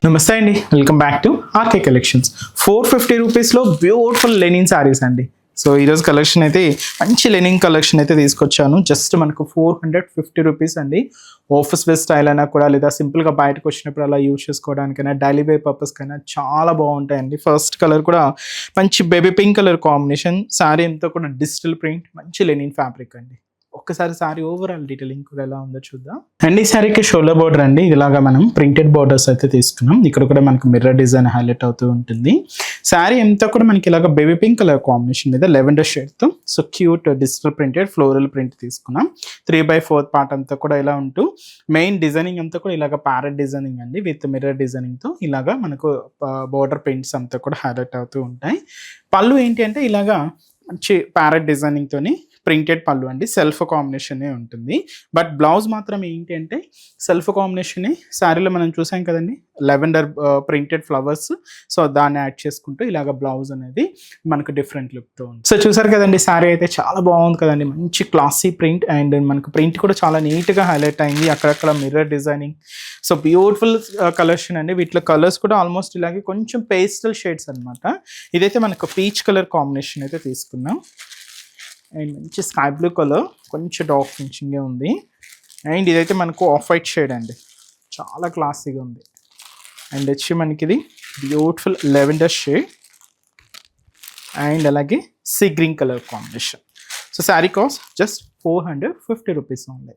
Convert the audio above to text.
నమస్తే అండి, welcome back to RK collections. 450 రూపీస్లో బ్యూటిఫుల్ లెనిన్ శారీస్ అండి. సో ఈరోజు కలెక్షన్ అయితే మంచి లెనిన్ కలెక్షన్ అయితే తీసుకొచ్చాను. జస్ట్ మనకు 450 రూపీస్ అండి. ఆఫీస్ వేర్ స్టైల్ అయినా కూడా, లేదా సింపుల్గా బయటకు వచ్చినప్పుడు అలా యూజ్ చేసుకోవడానికైనా, డైలీ వేర్ పర్పస్కైనా చాలా బాగుంటాయండి. ఫస్ట్ కలర్ కూడా మంచి baby pink colour combination. Sari అంతా కూడా డిజిటల్ ప్రింట్, మంచి లెనిన్ ఫ్యాబ్రిక్ అండి. ఒక్కసారి సారీ ఓవరాల్ డీటెయిలింగ్ కూడా ఎలా ఉందో చూద్దాం. అండ్ ఈ సారీకి షోల్డర్ బోర్డర్ అండి. ఇలాగా మనం ప్రింటెడ్ బోర్డర్స్ అయితే తీసుకున్నాం. ఇక్కడ కూడా మనకు మిర్రర్ డిజైన్ హైలైట్ అవుతూ ఉంటుంది. శారీ అంతా కూడా మనకి ఇలాగ బేబీ పింక్ కలర్ కాంబినేషన్ మీద లెవెండర్ షేడ్తో so cute digital printed floral print తీసుకున్నాం. 3/4 పార్ట్ అంతా కూడా ఇలా ఉంటూ మెయిన్ డిజైనింగ్ అంతా కూడా ఇలాగ ప్యారెట్ డిజైనింగ్ అండి విత్ మిర్రర్ డిజైనింగ్తో ఇలాగా మనకు బోర్డర్ ప్రింట్స్ అంతా కూడా హైలైట్ అవుతూ ఉంటాయి. పళ్ళు ఏంటి అంటే ఇలాగా మంచి ప్యారెట్ డిజైనింగ్తోని ప్రింటెడ్ పళ్ళు అండి. సెల్ఫ్ కాంబినేషనే ఉంటుంది. బట్ బ్లౌజ్ మాత్రం ఏంటి అంటే సెల్ఫ్ కాంబినేషనే. శారీలో మనం చూసాం కదండి లెవెండర్ ప్రింటెడ్ ఫ్లవర్స్. సో దాన్ని యాడ్ చేసుకుంటూ ఇలాగ బ్లౌజ్ అనేది మనకు డిఫరెంట్ లుక్తో ఉంది. సో చూసారు కదండి, శారీ అయితే చాలా బాగుంది కదండి. మంచి క్లాసీ ప్రింట్ అండ్ మనకు ప్రింట్ కూడా చాలా నీట్గా హైలైట్ అయింది. అక్కడక్కడ mirror designing. So beautiful collection అండి. వీటిలో కలర్స్ కూడా ఆల్మోస్ట్ ఇలాగే కొంచెం పేస్టల్ షేడ్స్ అనమాట. ఇదైతే మనకు పీచ్ కలర్ కాంబినేషన్ అయితే తీసుకున్నాం. అండ్ మంచి స్కై బ్లూ కలర్, కొంచెం డార్క్ ఫినిషింగే ఉంది. అండ్ ఇదైతే మనకు ఆఫ్ వైట్ షేడ్ అండి, చాలా క్లాసీగా ఉంది. అండ్ వచ్చి మనకి ఇది బ్యూటిఫుల్ లెవెండర్ షేడ్ అండ్ అలాగే sea green colour combination. So sari cost just 450 rupees ఉంది.